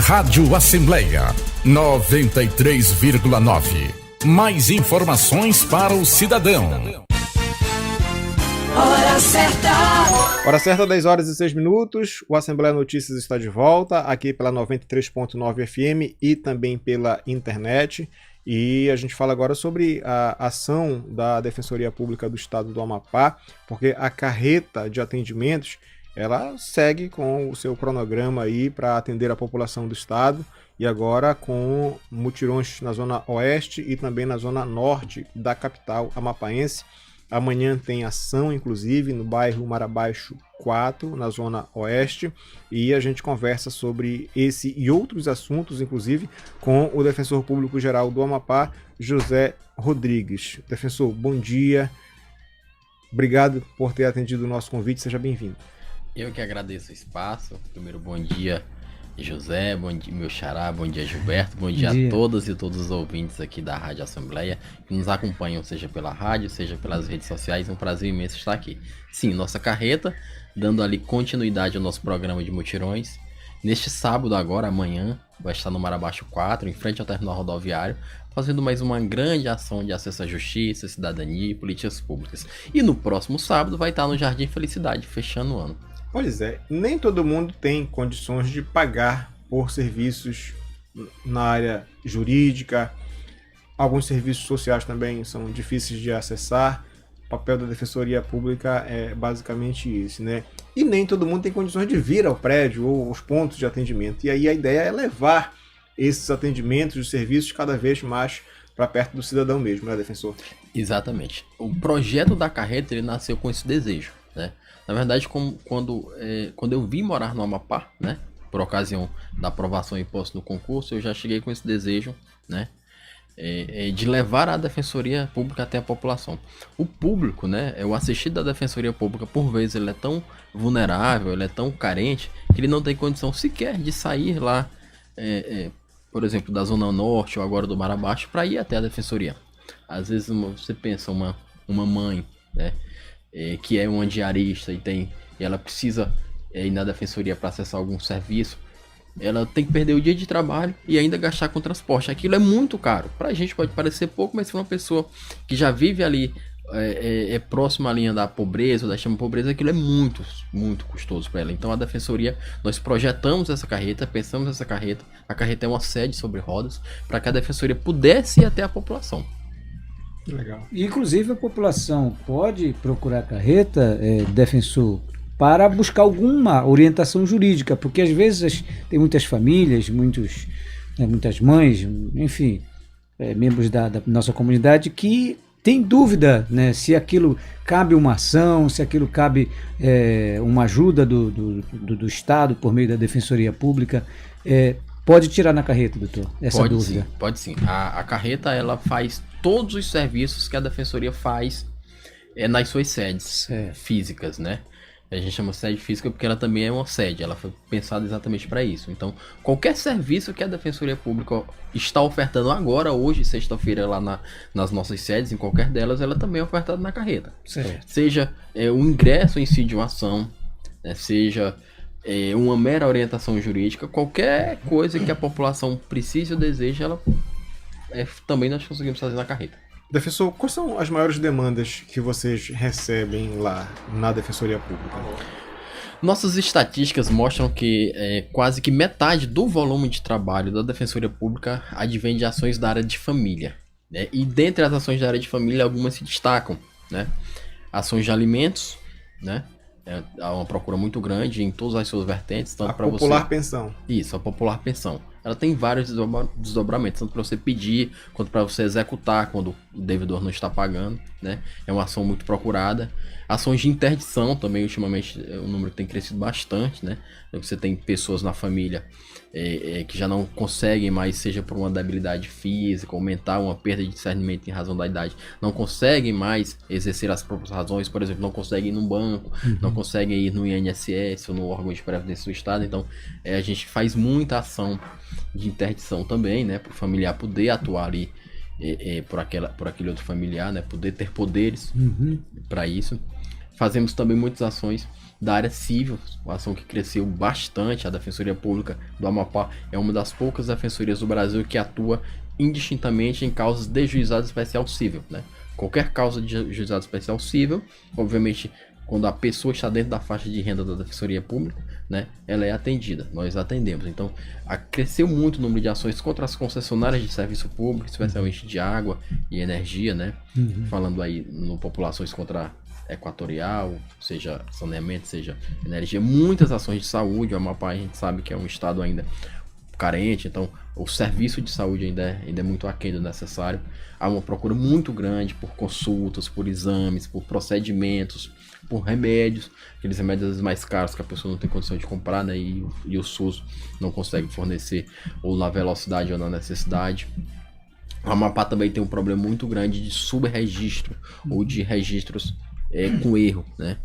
Rádio Assembleia 93,9. Mais informações para o cidadão. Hora certa. Hora certa, 10 horas e 6 minutos. O Assembleia Notícias está de volta aqui pela 93.9 FM e também pela internet. E a gente fala agora sobre a ação da Defensoria Pública do Estado do Amapá, porque a carreta de atendimentos ela segue com o seu cronograma aí para atender a população do estado e agora com mutirões na zona oeste e também na zona norte da capital amapaense. Amanhã tem ação, inclusive, no bairro Marabaixo 4, na zona oeste, e a gente conversa sobre esse e outros assuntos, inclusive, com o Defensor Público Geral do Amapá, José Rodrigues. Defensor, bom dia. Obrigado por ter atendido o nosso convite, seja bem-vindo. Eu que agradeço o espaço. Primeiro, bom dia, José, bom dia, meu xará, bom dia, Gilberto, bom dia a todas e todos os ouvintes aqui da Rádio Assembleia que nos acompanham, seja pela rádio, seja pelas redes sociais. É um prazer imenso estar aqui. Sim, nossa carreta, dando ali continuidade ao nosso programa de mutirões. Neste sábado agora, amanhã, vai estar no Marabaixo 4, em frente ao terminal rodoviário, fazendo mais uma grande ação de acesso à justiça, cidadania e políticas públicas. E no próximo sábado vai estar no Jardim Felicidade, fechando o ano. Pois é, nem todo mundo tem condições de pagar por serviços na área jurídica. Alguns serviços sociais também são difíceis de acessar. O papel da Defensoria Pública é basicamente isso, né? E nem todo mundo tem condições de vir ao prédio ou aos pontos de atendimento. E aí a ideia é levar esses atendimentos, os serviços cada vez mais para perto do cidadão mesmo, né, defensor? Exatamente. O projeto da carreta ele nasceu com esse desejo, né? Na verdade, quando eu vim morar no Amapá, né, por ocasião da aprovação e posse no concurso, eu já cheguei com esse desejo, né, de levar a Defensoria Pública até a população. O público, né, o assistido da Defensoria Pública, por vezes, ele é tão vulnerável, ele é tão carente, que ele não tem condição sequer de sair lá, por exemplo, da Zona Norte ou agora do Marabaixo, para ir até a Defensoria. Às vezes você pensa uma mãe, né, que é uma diarista e ela precisa ir na defensoria para acessar algum serviço, ela tem que perder o dia de trabalho e ainda gastar com transporte. Aquilo é muito caro. Pra gente pode parecer pouco, mas se uma pessoa que já vive ali próxima à linha da pobreza, ou da extrema pobreza, aquilo é muito, muito custoso para ela. Então a defensoria, nós projetamos essa carreta, pensamos essa carreta, a carreta é uma sede sobre rodas, para que a defensoria pudesse ir até a população. Legal. Inclusive a população pode procurar a carreta, defensor, para buscar alguma orientação jurídica, porque às vezes tem muitas famílias, muitas mães, enfim, membros da nossa comunidade que tem dúvida, né, se aquilo cabe uma ação, se aquilo cabe uma ajuda do Estado por meio da Defensoria Pública. Pode tirar na carreta, doutor, essa dúvida? Sim, pode sim. A carreta ela faz todos os serviços que a Defensoria faz nas suas sedes físicas, né? A gente chama sede física porque ela também é uma sede, ela foi pensada exatamente para isso. Então, qualquer serviço que a Defensoria Pública está ofertando agora, hoje, sexta-feira, lá nas nossas sedes, em qualquer delas, ela também é ofertada na carreta. Certo. Seja o ingresso em si de uma ação, né? Seja uma mera orientação jurídica, qualquer coisa que a população precise ou deseja, também nós conseguimos fazer na carreta. Defensor, quais são as maiores demandas que vocês recebem lá na Defensoria Pública? Nossas estatísticas mostram que quase que metade do volume de trabalho da Defensoria Pública advém de ações da área de família, né? E dentre as ações da área de família, algumas se destacam, né? Ações de alimentos, né? Há uma procura muito grande em todas as suas vertentes. Tanto a popular pensão. Isso, a popular pensão. Ela tem vários desdobramentos, tanto para você pedir, quanto para você executar quando o devedor não está pagando, né? É uma ação muito procurada. Ações de interdição também, ultimamente, é um número que tem crescido bastante, né? Você tem pessoas na família que já não conseguem mais, seja por uma debilidade física, aumentar uma perda de discernimento em razão da idade, não conseguem mais exercer as próprias razões, por exemplo, não conseguem ir num banco, não conseguem ir no INSS ou no órgão de previdência do Estado. Então, a gente faz muita ação de interdição também, né? Para o familiar poder atuar ali por aquele outro familiar, né? Poder ter poderes para isso. Fazemos também muitas ações da área civil, uma ação que cresceu bastante. A Defensoria Pública do Amapá é uma das poucas defensorias do Brasil que atua indistintamente em causas de juizado especial civil, né? Qualquer causa de juizado especial civil, obviamente, quando a pessoa está dentro da faixa de renda da Defensoria Pública, né, ela é atendida, nós atendemos. Então, cresceu muito o número de ações contra as concessionárias de serviço público, especialmente de água e energia, né? Falando aí no populações contra Equatorial, seja saneamento, seja energia, muitas ações de saúde. O Amapá, a gente sabe que é um estado ainda carente, então o serviço de saúde ainda é muito aquém do necessário. Há uma procura muito grande por consultas, por exames, por procedimentos, por remédios, aqueles remédios às vezes mais caros que a pessoa não tem condição de comprar, né, e o SUS não consegue fornecer, ou na velocidade ou na necessidade. O Amapá também tem um problema muito grande de subregistro, ou de registros com erro, né?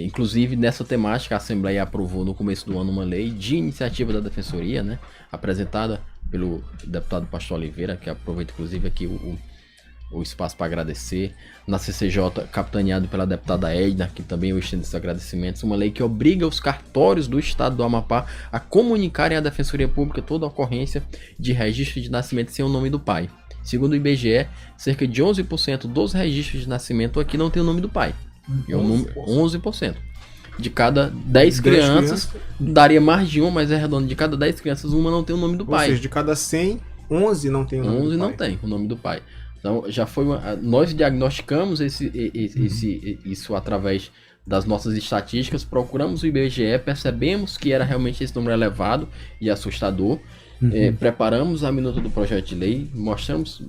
Inclusive, nessa temática, a Assembleia aprovou no começo do ano uma lei de iniciativa da Defensoria, né, apresentada pelo deputado Pastor Oliveira, que aproveita inclusive aqui o espaço para agradecer, na CCJ, capitaneado pela deputada Edna, que também eu estendo esses agradecimentos, uma lei que obriga os cartórios do estado do Amapá a comunicarem à Defensoria Pública toda ocorrência de registro de nascimento sem o nome do pai. Segundo o IBGE, cerca de 11% dos registros de nascimento aqui não tem o nome do pai. É um número 11%. De cada 10 crianças, daria mais de uma, mas é redondo. De cada 10 crianças, uma não tem o nome do pai. Ou seja, de cada 100, 11 não tem o nome do pai. 11 não tem o nome do pai. Então, já foi nós diagnosticamos isso através das nossas estatísticas, procuramos o IBGE, percebemos que era realmente esse número elevado e assustador. Preparamos a minuta do projeto de lei,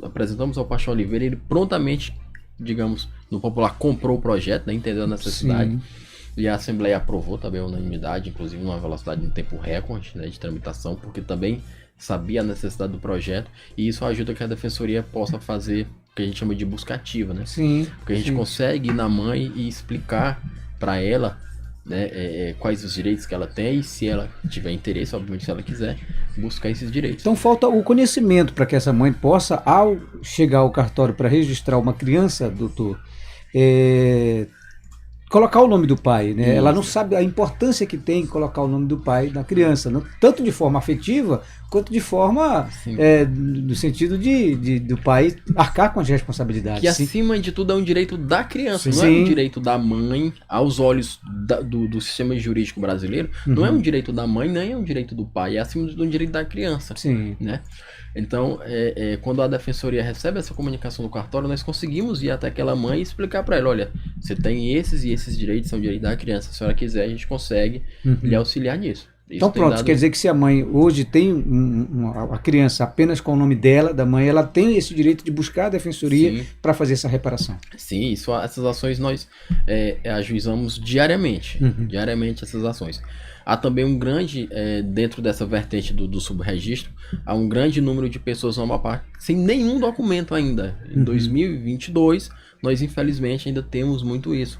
apresentamos ao Pastor Oliveira, ele prontamente, digamos, no popular, comprou o projeto, né, entendeu a necessidade. Sim. E a Assembleia aprovou também a unanimidade, inclusive numa velocidade em tempo recorde, né, de tramitação, porque também sabia a necessidade do projeto, e isso ajuda que a Defensoria possa fazer o que a gente chama de busca ativa, né? Sim. Porque a gente consegue ir na mãe e explicar para ela, né, quais os direitos que ela tem, e se ela tiver interesse, obviamente se ela quiser, buscar esses direitos. Então falta o conhecimento para que essa mãe possa, ao chegar ao cartório para registrar uma criança, doutor, colocar o nome do pai, né? Ela não sabe a importância que tem colocar o nome do pai na criança, tanto de forma afetiva, quanto de forma, no sentido do pai arcar com as responsabilidades. Que acima de tudo é um direito da criança, não é um direito da mãe, aos olhos do sistema jurídico brasileiro, não é um direito da mãe, nem é um direito do pai, é acima de tudo um direito da criança. Sim. Né? Então, quando a Defensoria recebe essa comunicação do cartório, nós conseguimos ir até aquela mãe e explicar para ela, olha, você tem esses e esses direitos, são direitos da criança, se a senhora quiser, a gente consegue lhe auxiliar nisso. Isso então pronto, quer dizer que se a mãe hoje tem a criança apenas com o nome dela, da mãe, ela tem esse direito de buscar a Defensoria para fazer essa reparação. Sim, essas ações nós ajuizamos diariamente, diariamente essas ações. Há também um grande, dentro dessa vertente do subregistro, há um grande número de pessoas no Amapá sem nenhum documento ainda. Em 2022, nós infelizmente ainda temos muito isso.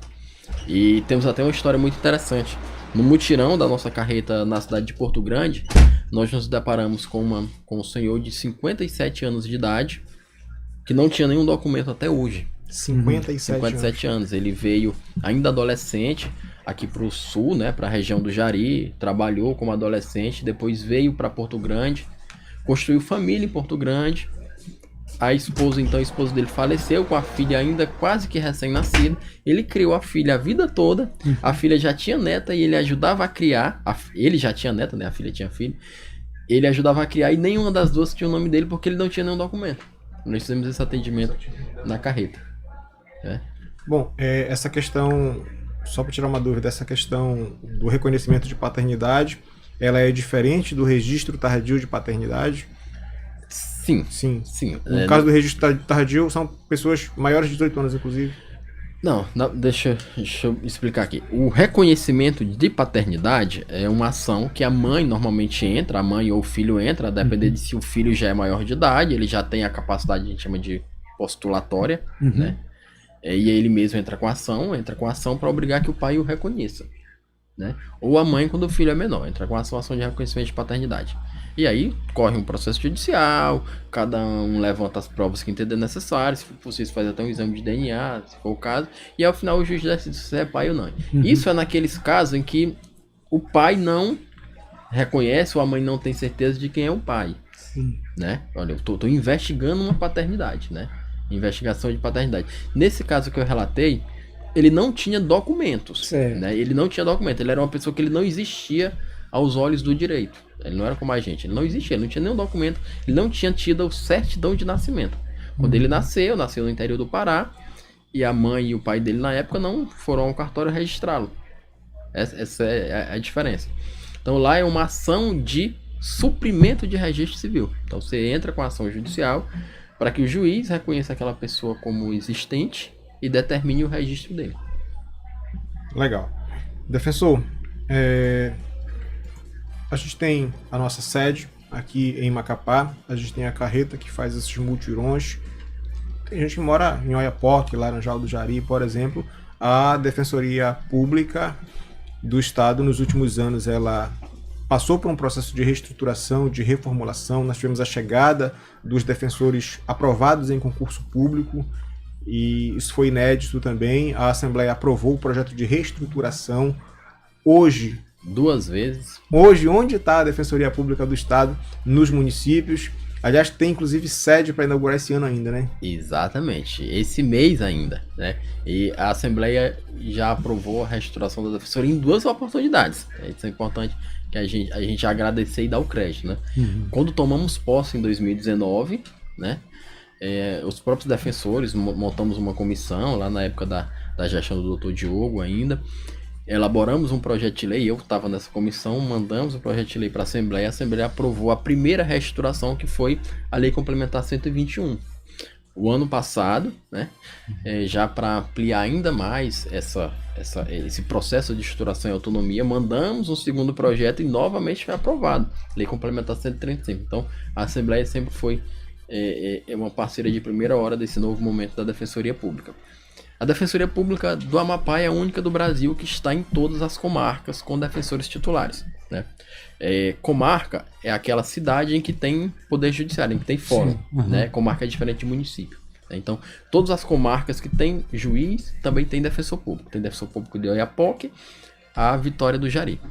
E temos até uma história muito interessante. No mutirão da nossa carreta na cidade de Porto Grande, nós nos deparamos com um senhor de 57 anos de idade, que não tinha nenhum documento até hoje. 57 anos. Ele veio ainda adolescente aqui para o sul, né, para a região do Jari, trabalhou como adolescente, depois veio para Porto Grande, construiu família em Porto Grande. A esposa dele faleceu com a filha ainda quase que recém-nascida. Ele criou a filha a vida toda. A filha já tinha neta e ele ajudava a criar. Ele já tinha neta, né? A filha tinha filho. Ele ajudava a criar e nenhuma das duas tinha o nome dele porque ele não tinha nenhum documento. Nós fizemos esse atendimento na carreta. Bom, essa questão, só para tirar uma dúvida, essa questão do reconhecimento de paternidade, ela é diferente do registro tardio de paternidade? Sim. No caso do registro tardio, são pessoas maiores de 18 anos, inclusive? Não, deixa eu explicar aqui. O reconhecimento de paternidade é uma ação que a mãe normalmente entra, a mãe ou o filho entra, a depender de se o filho já é maior de idade, ele já tem a capacidade, a gente chama de postulatória, né? E aí ele mesmo entra com a ação para obrigar que o pai o reconheça, né? Ou a mãe quando o filho é menor, entra com a ação de reconhecimento de paternidade. E aí corre um processo judicial, cada um levanta as provas que entender necessárias, se for possível faz até um exame de DNA, se for o caso, e ao final o juiz decide se é pai ou não. Isso é naqueles casos em que o pai não reconhece ou a mãe não tem certeza de quem é o pai. Sim. Né? Olha, eu tô investigando uma paternidade, né? Investigação de paternidade. Nesse caso que eu relatei, ele não tinha documentos, Certo. né? Ele não tinha documento, ele era uma pessoa que ele não existia aos olhos do direito. Ele não era como a gente, ele não existia, ele não tinha nenhum documento, ele não tinha tido certidão de nascimento. Quando ele nasceu no interior do Pará, e a mãe e o pai dele na época não foram ao cartório registrá-lo. Essa é a diferença. Então lá é uma ação de suprimento de registro civil. Então você entra com a ação judicial para que o juiz reconheça aquela pessoa como existente e determine o registro dele. Legal. Defensor, a gente tem a nossa sede aqui em Macapá, a gente tem a carreta que faz esses mutirões. Tem gente que mora em Oiapoque, Laranjal do Jari, por exemplo. A Defensoria Pública do Estado, nos últimos anos, ela passou por um processo de reestruturação, de reformulação. Nós tivemos a chegada dos defensores aprovados em concurso público, e isso foi inédito também. A Assembleia aprovou o projeto de reestruturação. Hoje, 2 vezes. Onde está a Defensoria Pública do Estado? Nos municípios. Aliás, tem inclusive sede para inaugurar esse ano ainda, né? Exatamente, esse mês ainda, né? E a Assembleia já aprovou a reestruturação da Defensoria em 2 oportunidades. Isso é importante que a gente agradecer e dar o crédito, né? Quando tomamos posse em 2019, né? Os próprios defensores montamos uma comissão lá na época da gestão do Dr. Diogo ainda. Elaboramos um projeto de lei, eu estava nessa comissão, mandamos o projeto de lei para a Assembleia aprovou a primeira reestruturação, que foi a Lei Complementar 121. O ano passado, né, já para ampliar ainda mais esse processo de estruturação e autonomia, mandamos um segundo projeto e novamente foi aprovado, Lei Complementar 135. Então, a Assembleia sempre foi uma parceira de primeira hora desse novo momento da Defensoria Pública. A Defensoria Pública do Amapá é a única do Brasil que está em todas as comarcas com defensores titulares, né? Comarca é aquela cidade em que tem poder judiciário, em que tem fórum, né? Comarca é diferente de município, né? Então, todas as comarcas que tem juiz também tem defensor público. Tem defensor público de Oiapoque, a Vitória do Jari.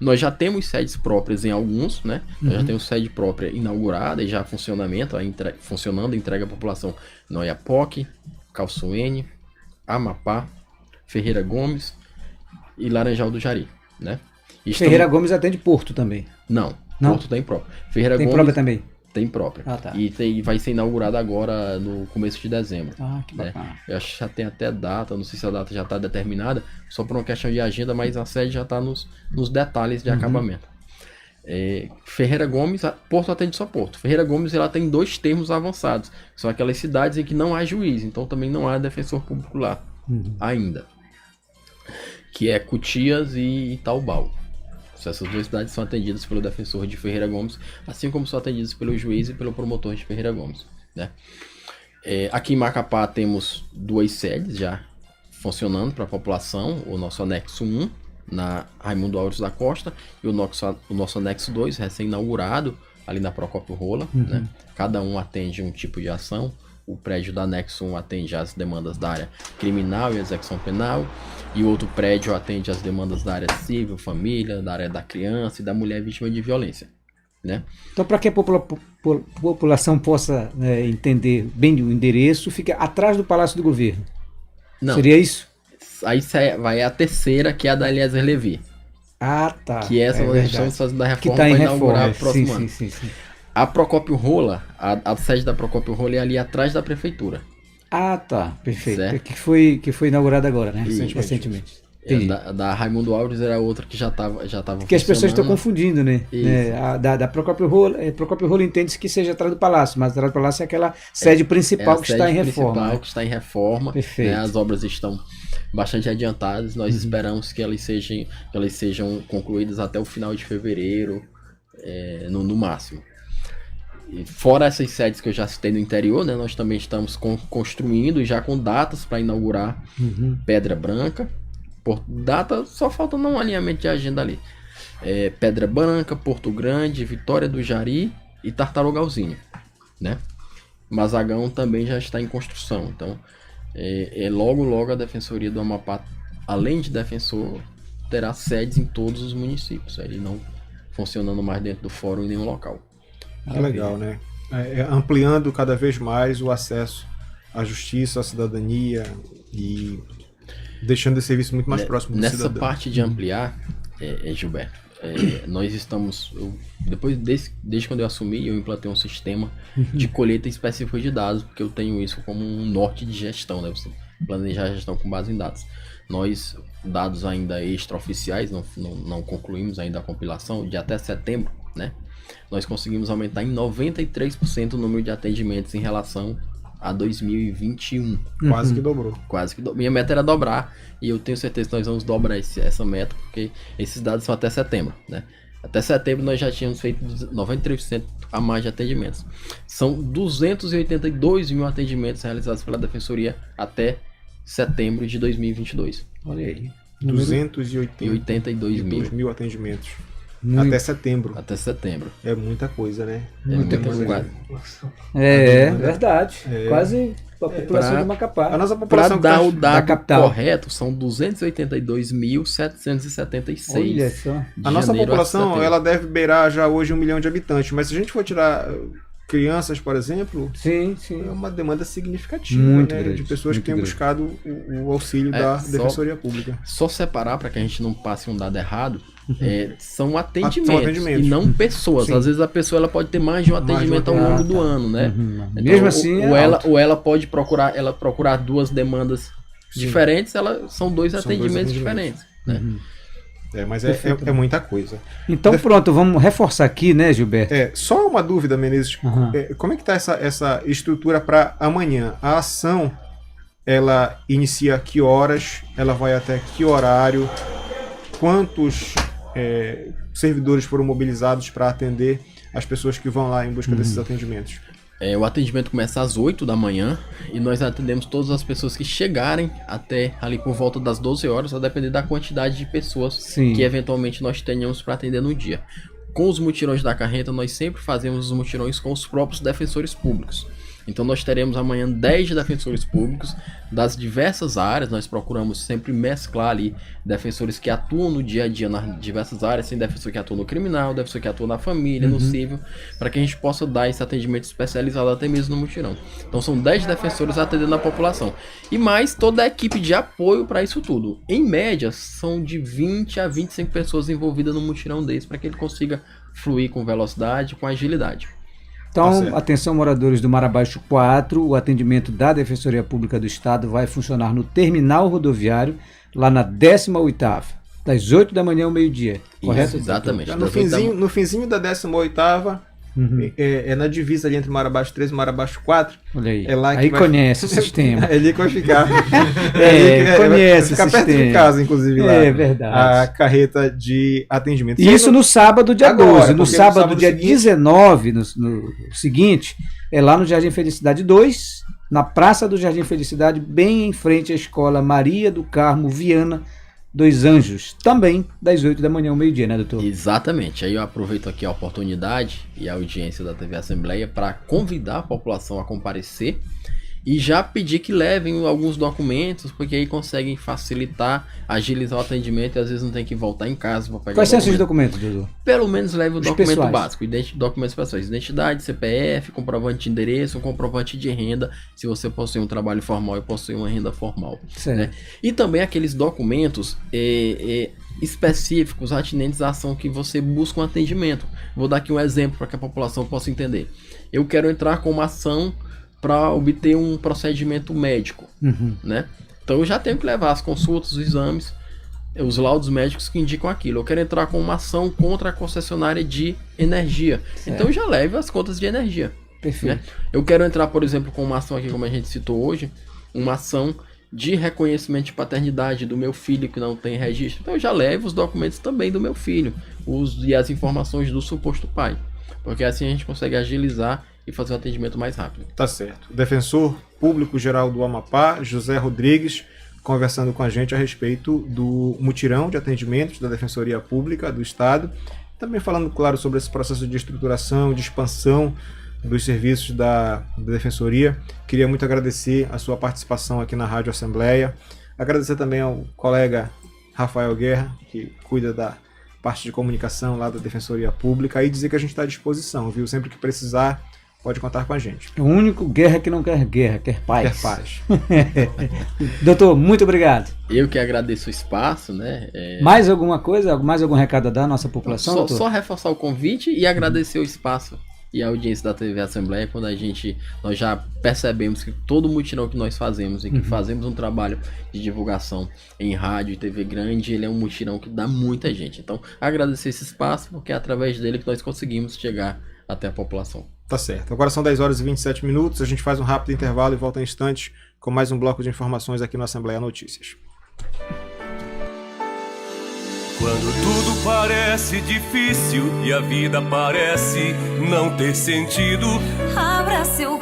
Nós já temos sedes próprias em alguns, né? Nós já temos sede própria inaugurada e já funcionamento, funcionando, entrega à população no Oiapoque, Calçoene, Amapá, Ferreira Gomes e Laranjal do Jari, né? Ferreira Gomes atende Porto também? Não, Não? Porto tem próprio. Ferreira Tem Gomes própria também? tem própria. Ah, tá. E vai ser inaugurada agora no começo de dezembro. Ah, que né? bacana. Eu acho que já tem até data, não sei se a data já está determinada, só por uma questão de agenda, mas a sede já está nos detalhes de acabamento. Ferreira Gomes, Porto atende só Porto. Ferreira Gomes ela tem 2 termos avançados, que são aquelas cidades em que não há juiz, então também não há defensor público lá ainda, que é Cutias e Itaubal. Essas 2 cidades são atendidas pelo defensor de Ferreira Gomes, assim como são atendidas pelo juiz e pelo promotor de Ferreira Gomes, né? Aqui em Macapá temos 2 sedes já funcionando para a população, o nosso anexo 1 na Raimundo Alves da Costa e o nosso anexo 2 recém-inaugurado ali na Procópio Rola, né? Cada um atende um tipo de ação. O prédio do anexo 1 atende às demandas da área criminal e execução penal, e o outro prédio atende às demandas da área civil, família, da área da criança e da mulher vítima de violência, né? Então, para que a população possa entender bem o endereço, fica atrás do Palácio do Governo. Não. Seria isso? Aí vai a terceira, que é a da Eliezer Levi. Ah, tá. Que essa nós verdade. estamos fazendo a Que reforma está em para inaugurar reforma. o próximo ano. Sim. A Procópio Rola, a sede da Procópio Rola é ali atrás da prefeitura. Ah, tá. Perfeito. Certo. Que foi inaugurada agora, né? Recentemente. Entendi. Da Raimundo Alves era outra que já estava Porque as pessoas estão confundindo, né? Isso. Da Procópio Rola, Procópio Rola entende-se que seja atrás do Palácio, mas atrás do Palácio é aquela sede principal que está em reforma. Que está em reforma. Perfeito. Né? As obras estão bastante adiantadas. Nós esperamos que elas sejam concluídas até o final de fevereiro, no máximo. E fora essas sedes que eu já citei no interior, né, nós também estamos construindo, já com datas para inaugurar Pedra Branca. Por data, só falta um alinhamento de agenda ali. Pedra Branca, Porto Grande, Vitória do Jari e Tartarugalzinho, né? Mazagão também já está em construção. Então, logo a Defensoria do Amapá, além de defensor, terá sedes em todos os municípios. Ele não funcionando mais dentro do fórum em nenhum local. Que legal, né? Ampliando cada vez mais o acesso à justiça, à cidadania e deixando esse serviço muito mais próximo do cidadão. Nessa parte de ampliar, Gilberto, nós estamos... Desde quando eu assumi, eu implantei um sistema de colheita específica de dados, porque eu tenho isso como um norte de gestão, né? Você planejar a gestão com base em dados. Nós, dados ainda extraoficiais, não concluímos ainda a compilação, de até setembro, né? Nós conseguimos aumentar em 93% o número de atendimentos em relação a 2021. Quase que dobrou. Minha meta era dobrar, e eu tenho certeza que nós vamos dobrar essa meta, porque esses dados são até setembro, né? Até setembro nós já tínhamos feito 93% a mais de atendimentos. São 282 mil atendimentos realizados pela Defensoria até setembro de 2022. Olha aí. 282 mil atendimentos. Muito. Até setembro. Até setembro. É muita coisa, né? Muita coisa. Verdade. Quase a população do Macapá. A nossa Para população dar o da dado capital correto, são 282.776. Olha só. A nossa população, ela deve beirar já hoje 1 milhão de habitantes, mas se a gente for tirar crianças, por exemplo, Sim. é uma demanda significativa, Muito né, grande, de pessoas que muito têm grande. buscado o auxílio da Defensoria Pública. Só separar para que a gente não passe um dado errado, são São atendimentos atendimentos. e não pessoas. Sim. Às vezes a pessoa ela pode ter mais de um atendimento ao longo do ano, né? Então, Mesmo assim, ou ela pode procurar duas demandas diferentes, são dois atendimentos diferentes, né? Mas é muita coisa. Então pronto, vamos reforçar aqui, né, Gilberto? Só uma dúvida, Menezes. Uhum. Como é que está essa estrutura para amanhã? A ação, ela inicia a que horas? Ela vai até que horário? Quantos servidores foram mobilizados para atender as pessoas que vão lá em busca desses atendimentos? O atendimento começa às 8 da manhã e nós atendemos todas as pessoas que chegarem até ali por volta das 12 horas, a depender da quantidade de pessoas que eventualmente nós tenhamos para atender no dia. Com os mutirões da carreta, nós sempre fazemos os mutirões com os próprios defensores públicos. Então nós teremos amanhã 10 defensores públicos das diversas áreas. Nós procuramos sempre mesclar ali defensores que atuam no dia a dia nas diversas áreas. Tem defensor que atua no criminal, defensor que atua na família, no civil, para que a gente possa dar esse atendimento especializado até mesmo no mutirão. Então são 10 defensores atendendo a população. E mais toda a equipe de apoio para isso tudo. Em média, são de 20 a 25 pessoas envolvidas no mutirão desse, para que ele consiga fluir com velocidade, com agilidade. Então, atenção moradores do Marabaixo 4, o atendimento da Defensoria Pública do Estado vai funcionar no terminal rodoviário, lá na 18ª, das 8 da manhã ao meio-dia, correto? Exatamente. No finzinho da 18ª, na divisa ali entre Marabaixo 3 e Marabaixo 4. Olha aí, É lá que aí vai... conhece o sistema. É ali que vai ficar. Conhece vai ficar o perto sistema. de casa, inclusive, lá. É verdade. A carreta de atendimento. Isso no sábado, dia Agora, 12. No porque sábado, dia seguinte- 19, no seguinte, é lá no Jardim Felicidade 2, na Praça do Jardim Felicidade, bem em frente à Escola Maria do Carmo Viana dos Anjos, também das 8 da manhã ao meio-dia, né, doutor? Exatamente. Aí eu aproveito aqui a oportunidade e a audiência da TV Assembleia para convidar a população a comparecer e já pedir que levem alguns documentos, porque aí conseguem facilitar, agilizar o atendimento e às vezes não tem que voltar em casa para pegar Quais o são esses documento. documentos, doutor? Pelo menos leve o Os documento pessoais. básico, documentos pessoais, identidade, CPF, comprovante de endereço, um comprovante de renda, se você possui um trabalho formal e possui uma renda formal. Certo. Né? E também aqueles documentos específicos, atinentes à ação que você busca um atendimento. Vou dar aqui um exemplo para que a população possa entender. Eu quero entrar com uma ação para obter um procedimento médico, né? Então eu já tenho que levar as consultas, os exames, os laudos médicos que indicam aquilo. Eu quero entrar com uma ação contra a concessionária de energia. Certo. Então eu já levo as contas de energia. Perfeito. Né? Eu quero entrar, por exemplo, com uma ação aqui, como a gente citou hoje, uma ação de reconhecimento de paternidade do meu filho que não tem registro. Então eu já levo os documentos também do meu filho e as informações do suposto pai. Porque assim a gente consegue agilizar e fazer um atendimento mais rápido. Tá certo. Defensor Público Geral do Amapá, José Rodrigues, conversando com a gente a respeito do mutirão de atendimentos da Defensoria Pública do Estado, também falando, claro, sobre esse processo de estruturação, de expansão dos serviços da Defensoria. Queria muito agradecer a sua participação aqui na Rádio Assembleia, agradecer também ao colega Rafael Guerra, que cuida da parte de comunicação lá da Defensoria Pública, e dizer que a gente está à disposição, viu? Sempre que precisar, pode contar com a gente. É o único guerra que não quer guerra, quer paz. Quer paz. Doutor, muito obrigado. Eu que agradeço o espaço, né? Mais alguma coisa, mais algum recado a dar à nossa população, doutor? Só reforçar o convite e agradecer o espaço e a audiência da TV Assembleia, quando nós já percebemos que todo mutirão que nós fazemos e que fazemos um trabalho de divulgação em rádio e TV grande, ele é um mutirão que dá muita gente. Então, agradecer esse espaço, porque é através dele que nós conseguimos chegar até a população. Tá certo. Agora são 10 horas e 27 minutos, a gente faz um rápido intervalo e volta em instantes com mais um bloco de informações aqui no Assembleia Notícias. Quando tudo parece difícil e a vida parece não ter sentido, abra seu